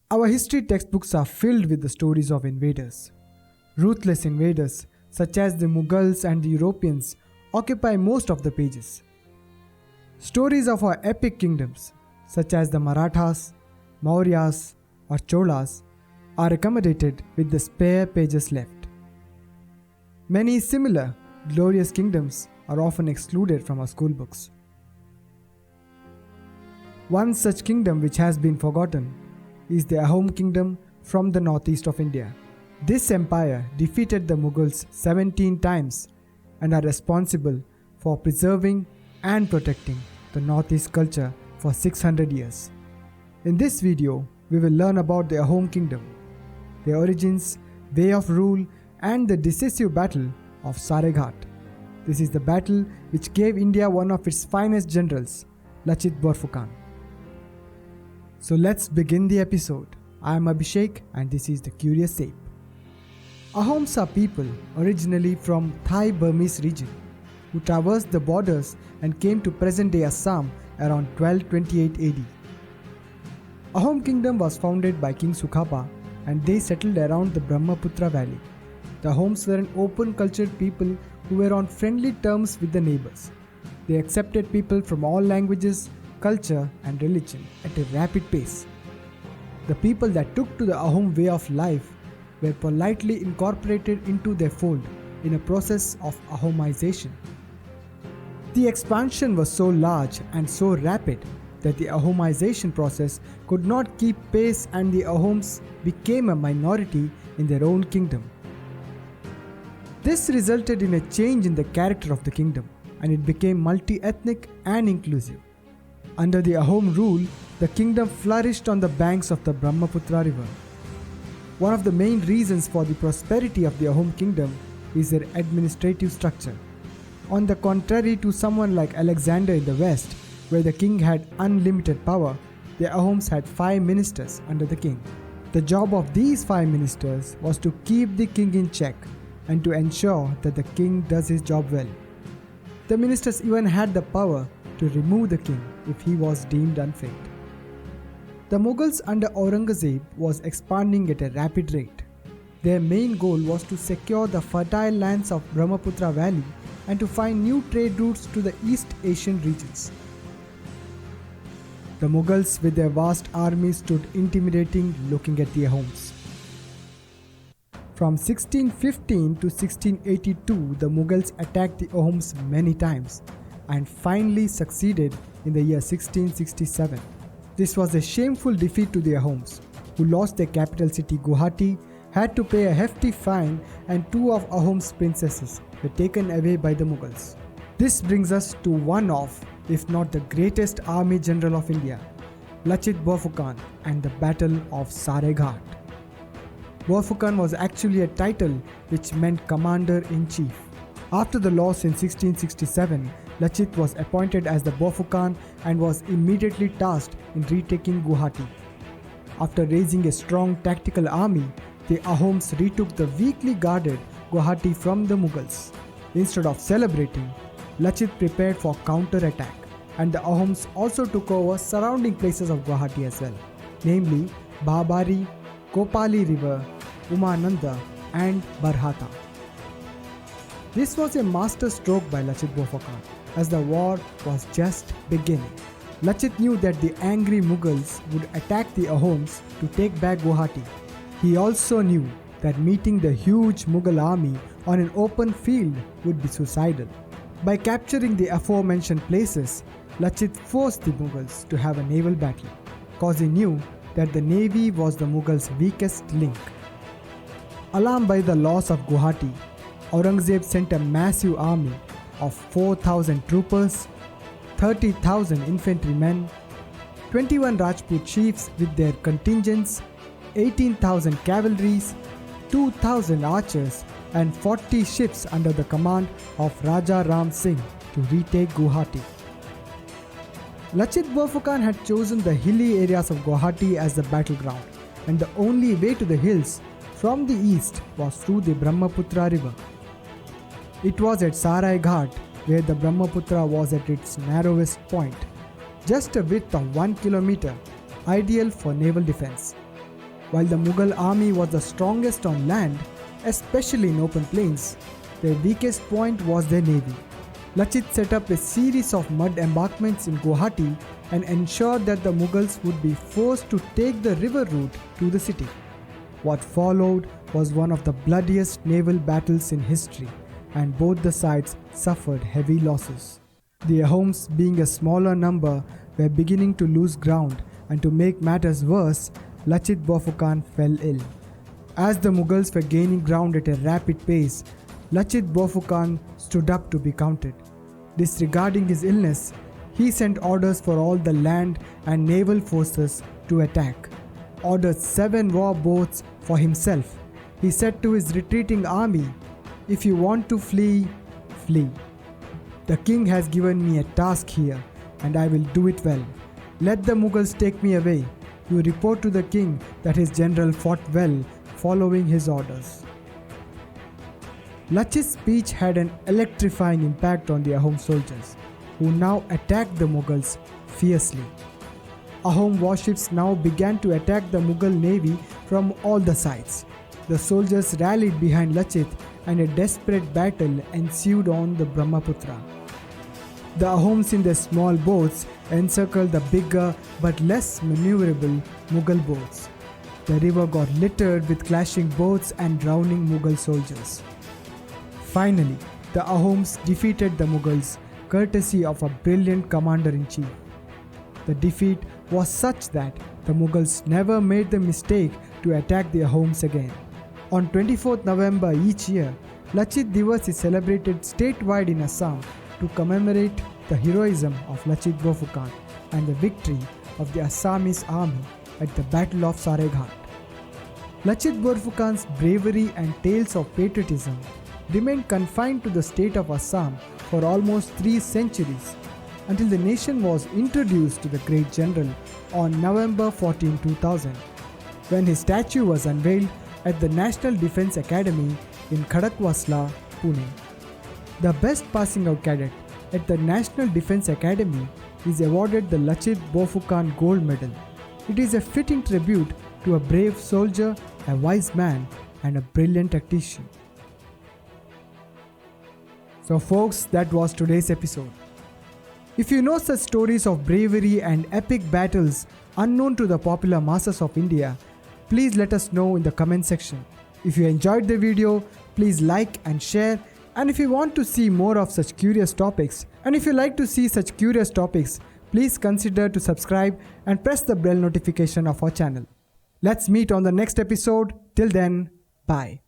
Our history textbooks are filled with the stories of invaders. Ruthless invaders, such as the Mughals and the Europeans, occupy most of the pages. Stories of our epic kingdoms, such as the Marathas, Mauryas, or Cholas, are accommodated with the spare pages left. Many similar, glorious kingdoms are often excluded from our school books. One such kingdom which has been forgotten is the Ahom kingdom from the northeast of India. This empire defeated the Mughals 17 times and are responsible for preserving and protecting the northeast culture for 600 years. In this video, we will learn about the Ahom kingdom, their origins, way of rule, and the decisive battle of Saraighat. This is the battle which gave India one of its finest generals, Lachit Borphukan. So let's begin the episode. I am Abhishek and this is the Curious Ape. Ahoms are people originally from Thai-Burmese region who traversed the borders and came to present-day Assam around 1228 AD. Ahom kingdom was founded by King SUKHAPHA and they settled around the Brahmaputra valley. The Ahoms were an open cultured people who were on friendly terms with the neighbors. They accepted people from all languages, culture and religion at a rapid pace. The people that took to the Ahom way of life were politely incorporated into their fold in a process of Ahomization. The expansion was so large and so rapid that the Ahomization process could not keep pace and the Ahoms became a minority in their own kingdom. This resulted in a change in the character of the kingdom and it became multi-ethnic and inclusive. Under the Ahom rule, the kingdom flourished on the banks of the Brahmaputra river. One of the main reasons for the prosperity of the Ahom kingdom is their administrative structure. On the contrary to someone like Alexander in the west, where the king had unlimited power, the Ahoms had 5 ministers under the king. The job of these 5 ministers was to keep the king in check and to ensure that the king does his job well. The ministers even had the power to remove the king if he was deemed unfit. The Mughals under Aurangzeb was expanding at a rapid rate. Their main goal was to secure the fertile lands of Brahmaputra valley and to find new trade routes to the East Asian regions. The Mughals with their vast armies stood intimidating looking at the Ahoms. From 1615 to 1682, the Mughals attacked the Ahoms many times and finally succeeded in the year 1667. This was a shameful defeat to the Ahoms, who lost their capital city Guwahati, had to pay a hefty fine, and 2 of Ahom's princesses were taken away by the Mughals. This brings us to one of, if not the greatest army general of India, Lachit Borphukan and the Battle of Saraighat. Borphukan was actually a title which meant Commander-in-Chief. After the loss in 1667, Lachit was appointed as the Borphukan and was immediately tasked in retaking Guwahati. After raising a strong tactical army, the Ahoms retook the weakly guarded Guwahati from the Mughals. Instead of celebrating, Lachit prepared for counter-attack, and the Ahoms also took over surrounding places of Guwahati as well, namely Babari, Kopali River, Umananda and Bharata. This was a master stroke by Lachit Borphukan, as the war was just beginning. Lachit knew that the angry Mughals would attack the Ahoms to take back Guwahati. He also knew that meeting the huge Mughal army on an open field would be suicidal. By capturing the aforementioned places, Lachit forced the Mughals to have a naval battle, cause he knew that the navy was the Mughals' weakest link. Alarmed by the loss of Guwahati, Aurangzeb sent a massive army of 4,000 troopers, 30,000 infantrymen, 21 Rajput chiefs with their contingents, 18,000 cavalries, 2,000 archers and 40 ships under the command of Raja Ram Singh to retake Guwahati. Lachit Borphukan had chosen the hilly areas of Guwahati as the battleground, and the only way to the hills from the east was through the Brahmaputra river. It was at Saraighat where the Brahmaputra was at its narrowest point, just a width of 1 kilometer, ideal for naval defense. While the Mughal army was the strongest on land, especially in open plains, their weakest point was their navy. Lachit set up a series of mud embankments in Guwahati and ensured that the Mughals would be forced to take the river route to the city. What followed was one of the bloodiest naval battles in history, and both the sides suffered heavy losses. The Ahoms, being a smaller number, were beginning to lose ground, and to make matters worse, Lachit Borphukan fell ill. As the Mughals were gaining ground at a rapid pace, Lachit Borphukan stood up to be counted. Disregarding his illness, he sent orders for all the land and naval forces to attack. Ordered 7 war boats for himself. He said to his retreating army, "If you want to flee, flee. The king has given me a task here, and I will do it well. Let the Mughals take me away. You report to the king that his general fought well, following his orders." Lachit's speech had an electrifying impact on the Ahom soldiers, who now attacked the Mughals fiercely. Ahom warships now began to attack the Mughal navy from all the sides. The soldiers rallied behind Lachit, and a desperate battle ensued on the Brahmaputra. The Ahoms in their small boats encircled the bigger but less maneuverable Mughal boats. The river got littered with clashing boats and drowning Mughal soldiers. Finally, the Ahoms defeated the Mughals, courtesy of a brilliant commander-in-chief. The defeat was such that the Mughals never made the mistake to attack the Ahoms again. On 24th November each year, Lachit Divas is celebrated statewide in Assam to commemorate the heroism of Lachit Borphukan and the victory of the Assamese army at the Battle of Saraighat. Lachit Borphukan's bravery and tales of patriotism remained confined to the state of Assam for almost 3 centuries, until the nation was introduced to the great general on November 14, 2000, when his statue was unveiled at the National Defence Academy in Khadakwasla, Pune. The best passing out cadet at the National Defence Academy is awarded the Lachit Borphukan Gold Medal. It is a fitting tribute to a brave soldier, a wise man, and a brilliant tactician. So folks, that was today's episode. If you know such stories of bravery and epic battles unknown to the popular masses of India, please let us know in the comment section. If you enjoyed the video, please like and share. And if you want to see more of such curious topics, please consider to subscribe and press the bell notification of our channel. Let's meet on the next episode. Till then, bye.